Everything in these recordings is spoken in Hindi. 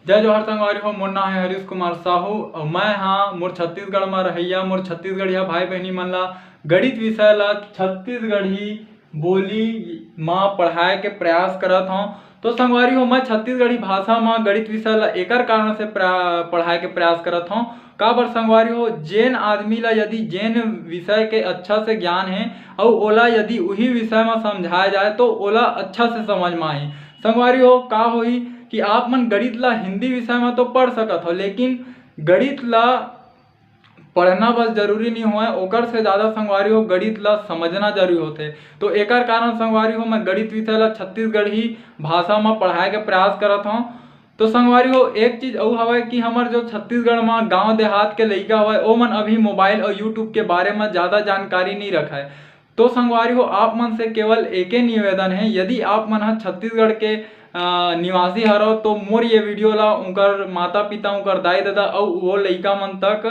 जय जोहार संगवारी हो। मोर नाम है हरीश कुमार साहू और मैं हाँ मोर छत्तीसगढ़ में रहिया मोर छत्तीसगढ़िया भाई बहनी मन ला गणित विषय ला छत्तीसगढ़ी बोली माँ पढ़ाए के प्रयास करत हूँ। तो संगवारी हो मैं छत्तीसगढ़ी भाषा में गणित विषय ला एकर कारण से पढ़ाए के प्रयास करत हूँ। का बर संगवारी हो जेन आदमी ला यदि जेन विषय के अच्छा से ज्ञान है और ओला यदि वही विषय में समझाया जाए तो ओला अच्छा से समझ में आही। संगवारी हो का होई कि आप मन गणित ला हिंदी विषय में तो पढ़ सकत हो, लेकिन गणित ला पढ़ना बस जरूरी नहीं हुआ ओकर से ज़्यादा संगवारी हो गणित ला समझना जरूरी होते। तो एकर कारण संगवारी हो मैं गणित विषय ला छत्तीसगढ़ी भाषा में पढ़ाए के प्रयास करत हूँ। तो संगवारी हो एक चीज और हवा कि हमार जो छत्तीसगढ़ में गांव देहात के लइका हवा ओ मन अभी मोबाइल और यूट्यूब के बारे में ज़्यादा जानकारी नहीं रखा है। तो संगवारी हो आप मन से केवल एक ही निवेदन है, यदि आप मन छत्तीसगढ़ के निवासी हरो तो मोर ये वीडियो ला उनकर माता पिता उनकर दाई दादा और वो लइका मन तक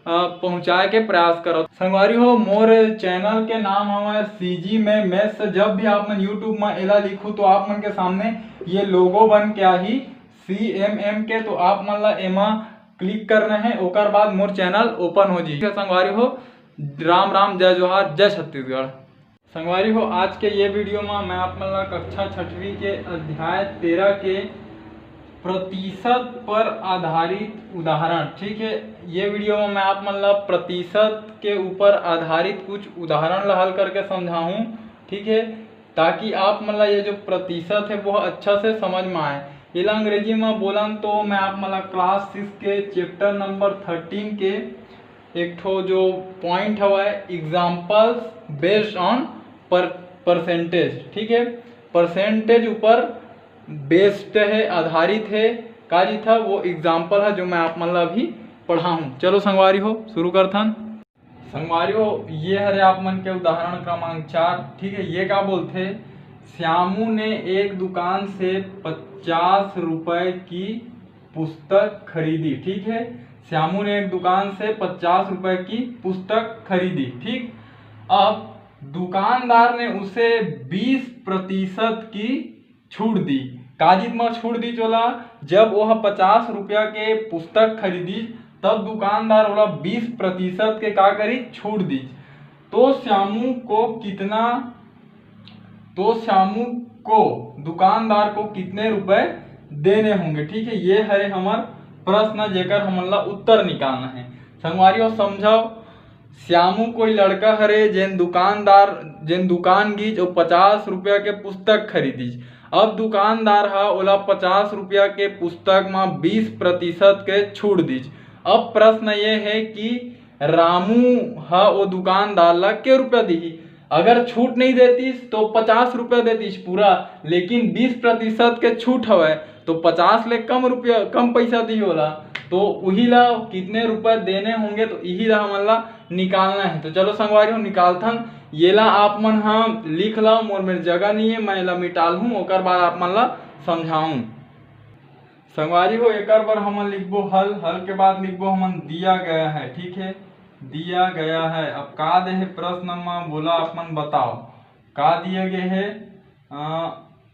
पहुँचाए के प्रयास करो। संगवारी हो मोर चैनल के नाम हमारे सीजी में मैथ्स। जब भी आप मन यूट्यूब में एला लिखू तो आप मन के सामने ये लोगो बन के आही CMM के, तो आप मन ला एमा क्लिक करना है ओकर बाद मोर चैनल ओपन हो जी। संगवारी हो राम राम जय जोहार जय छत्तीसगढ़। संगवारी हो आज के ये वीडियो में मैं आप मन ला कक्षा 6वीं के अध्याय 13 के प्रतिशत पर आधारित उदाहरण, ठीक है, ये वीडियो में मैं आप मन ला प्रतिशत के ऊपर आधारित कुछ उदाहरण ला हल करके समझाऊं, ठीक है, ताकि आप मन ला ये जो प्रतिशत है वो अच्छा से समझ में आए। ये अंग्रेजी में बोलन तो मैं आप मन ला क्लास 6 के चैप्टर नंबर 13 के एक ठो जो पॉइंट हवा एग्जाम्पल्स बेस्ड ऑन परसेंटेज, ठीक है, परसेंटेज ऊपर बेस्ड है आधारित है का जी था वो एग्जाम्पल है जो मैं आप मन ला अभी पढ़ा हूँ। चलो संगवारी हो शुरू करथन। संगवारी हो ये हरे आप मन के उदाहरण क्रमांक 4, ठीक है। ये का बोलते श्यामू ने एक दुकान से 50 रुपए की पुस्तक खरीदी, ठीक है। श्यामू ने एक दुकान से 50 रुपए की पुस्तक खरीदी, ठीक। अब दुकानदार ने उसे 20% की छूट दी। काजित में छूट दी चोला जब वह 50 रुपया के पुस्तक खरीदी तब दुकानदार वाला 20% के का करी छूट दी। तो श्यामू को दुकानदार को कितने रुपए देने होंगे, ठीक है। ये है हमार प्रश्न जेकर हमन ला उत्तर निकालना है। संगवारी समझाओ श्यामू कोई लड़का हरे जेन दुकान गीज और 50 रुपया के पुस्तक खरीदी। अब दुकानदार हा ओला 50 रुपया के पुस्तक में 20% के छूट दीज। अब प्रश्न ये है कि रामू हा वो दुकानदार ला के रुपया दी। अगर छूट नहीं देती तो 50 रुपया देती पूरा, लेकिन 20% के छूट हवे तो 50 ले कम पैसा दी होला, तो वही ला कितने रुपए देने होंगे तो यही ला हमन ला निकालना है। तो चलो संगवारी हो निकालथन। ये ला आप मन हाँ लिख लो, मोर मेरे जगह नहीं है मैं ला मिटाल हूँ ओकर बाद आप मन ला समझाऊं। संगवारी हो एक बार हमन लिखबो हल के बाद लिखबो हमन दिया गया है, ठीक है, दिया गया है। अब का दे है प्रश्न में बोला आप मन बताओ का दिए गए है।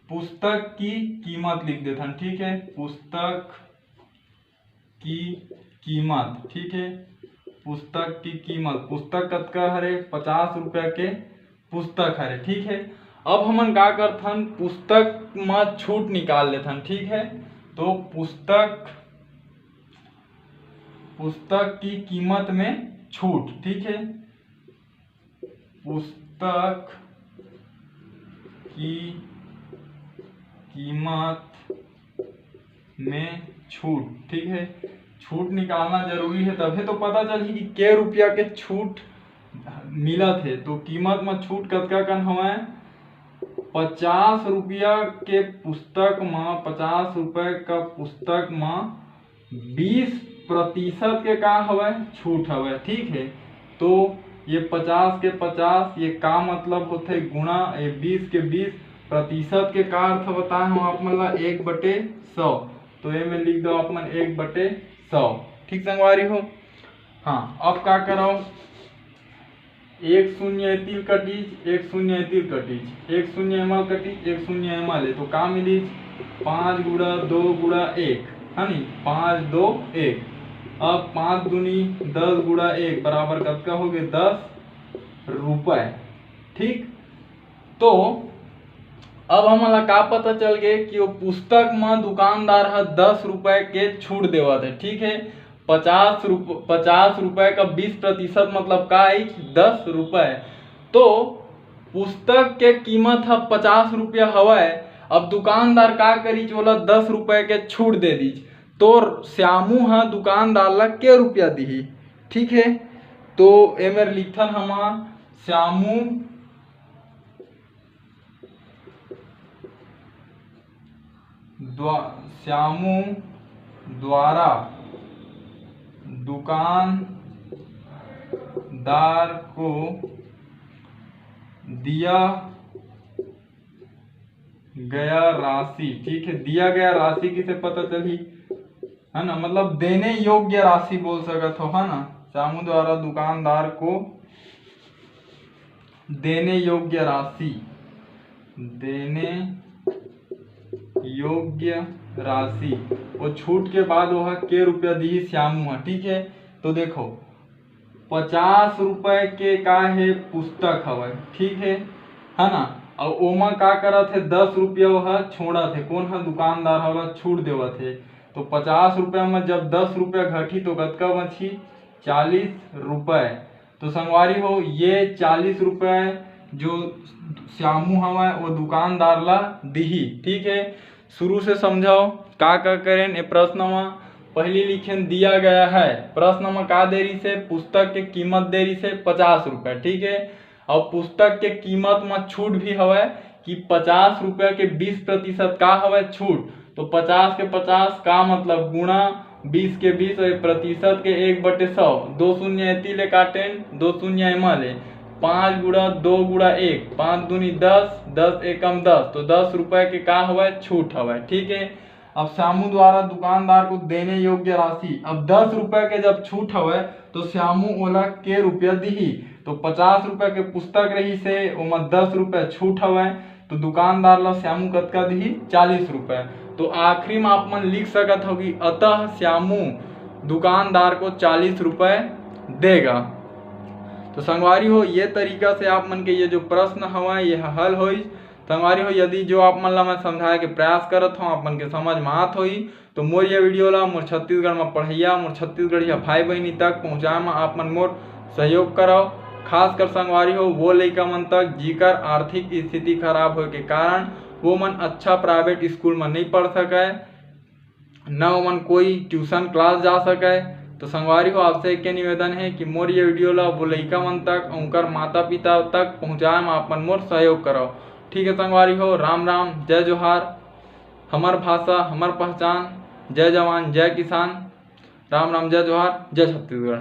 पुस्तक की कीमत लिख देथन, ठीक है, पुस्तक की कीमत, ठीक है, पुस्तक की कीमत। पुस्तक कतका हरे 50 रुपया के पुस्तक हरे, ठीक है। अब हमन का करथन पुस्तक में छूट निकाल लेथन, ठीक है। तो पुस्तक की कीमत में छूट, ठीक है, पुस्तक की कीमत में छूट, ठीक है। छूट निकालना जरूरी है तभी तो पता चली कि के रुपया के छूट मिला थे। तो कीमत में छूट कतका कन हवा 50 रुपया के पुस्तक में 50 रुपए का पुस्तक में 20% के का हवा छूट हवा, ठीक है। तो ये 50 के 50 ये का मतलब होते गुणा 20 के 20% के का अर्थ बताए हम आप मन ला 1/100। तो ये में लिख दो आप मन 1/100, ठीक संगवारी हो। हाँ अब का करो 1 0 तिल कटीज 1 0 तिल कटीज 1 0 एमल कटीज 1 0 एमल है तो का मिली 5 गुणा 2 गुणा 1 है नी, 5 2 1। अब 5 दूनी 10 गुणा 1 बराबर कतका हो गए 10 रुपए। ठीक, तो अब हमला का पता चल गए कि वो पुस्तक में दुकानदार है 10 रुपए के छूट देवत है। ठीक है, 50 रुपए का 20% मतलब का आई 10 रुपए। तो पुस्तक के कीमत है 50 रुपया हवा। अब दुकानदार का करी चोला 10 रुपए के छूट दे दी, तो श्यामू है दुकानदार ला के रुपया दी। ठीक है, तो ए मेरे लिखन हम श्यामू द्वारा दुकानदार को दिया गया राशि। ठीक है, दिया गया राशि किसे पता चली, है ना, मतलब देने योग्य राशि बोल सकते हो, है ना। श्यामू द्वारा दुकानदार को देने योग्य राशि, देने योग्य राशि, वो छूट के बाद वह के रुपया दी श्यामू है। ठीक है, तो देखो 50 रुपए के का है पुस्तक हवा। ठीक है ना, और ओमा का करत है 10 रुपया वह छोड़ा थे, कौन है दुकानदार हवा छूट देवा थे। तो 50 रुपया में जब 10 रुपया घटी तो कतका बची 40 रुपए। तो संगवारी हो ये 40 रुपए जो श्यामू हवा वो दुकानदार ला दी। ठीक है, शुरू से समझाओ का करें। ये प्रश्न में पहली लिखें दिया गया है, प्रश्न में का देरी से पुस्तक के कीमत देरी से 50 रुपए। ठीक है, और पुस्तक के कीमत में छूट भी हवा कि 50 रुपया के 20% का हवा छूट। तो 50 के 50 का मतलब गुणा 20 के 20 और प्रतिशत के 1/100। 2 शून्य एती ले काटें, 2 शून्य एमा ले 5 गुणा 2 गुणा 1, 5 दूनी 10, 10 एकम 10, तो 10 रुपए के का हवा छूट हवा। ठीक है, अब श्यामू द्वारा दुकानदार को देने योग्य राशि, अब 10 रुपए के जब छूट हवा तो श्यामू ओला के रुपया दी। तो 50 रुपए के पुस्तक रही से ओमा 10 रुपए छूट हवा, तो दुकानदार ला श्यामू कतका दी 40 रुपए। तो आखिरी में आप मन लिख सकत हो कि अतः श्यामू दुकानदार को 40 रुपए देगा। तो संगवारी हो ये तरीका से आप मन के ये जो प्रश्न हवा ये हल होई। संगवारी हो यदि जो आप मन ला मैं समझाए के प्रयास करत हूँ आप मन के समझ में आत होई तो मोर ये वीडियो ला मोर छत्तीसगढ़ में पढ़ैया मोर छत्तीसगढ़िया भाई बहनी तक पहुँचाए में आप मन मोर सहयोग कराओ। खास कर संगवारी हो वो लइका मन तक जिकर आर्थिक स्थिति खराब हो के कारण वो मन अच्छा प्राइवेट स्कूल में नहीं पढ़ सके, न वो मन कोई ट्यूशन क्लास जा सके। तो संगवारी हो आपसे एक निवेदन है कि मोर ये वीडियो ला वो लइका मन तक उनकर माता पिता तक पहुँचाए में आप मन मोर सहयोग करो। ठीक है संगवारी हो, राम राम, जय जोहार, हमर भाषा हमर पहचान, जय जवान जय किसान, राम राम जय जोहार जय छत्तीसगढ़।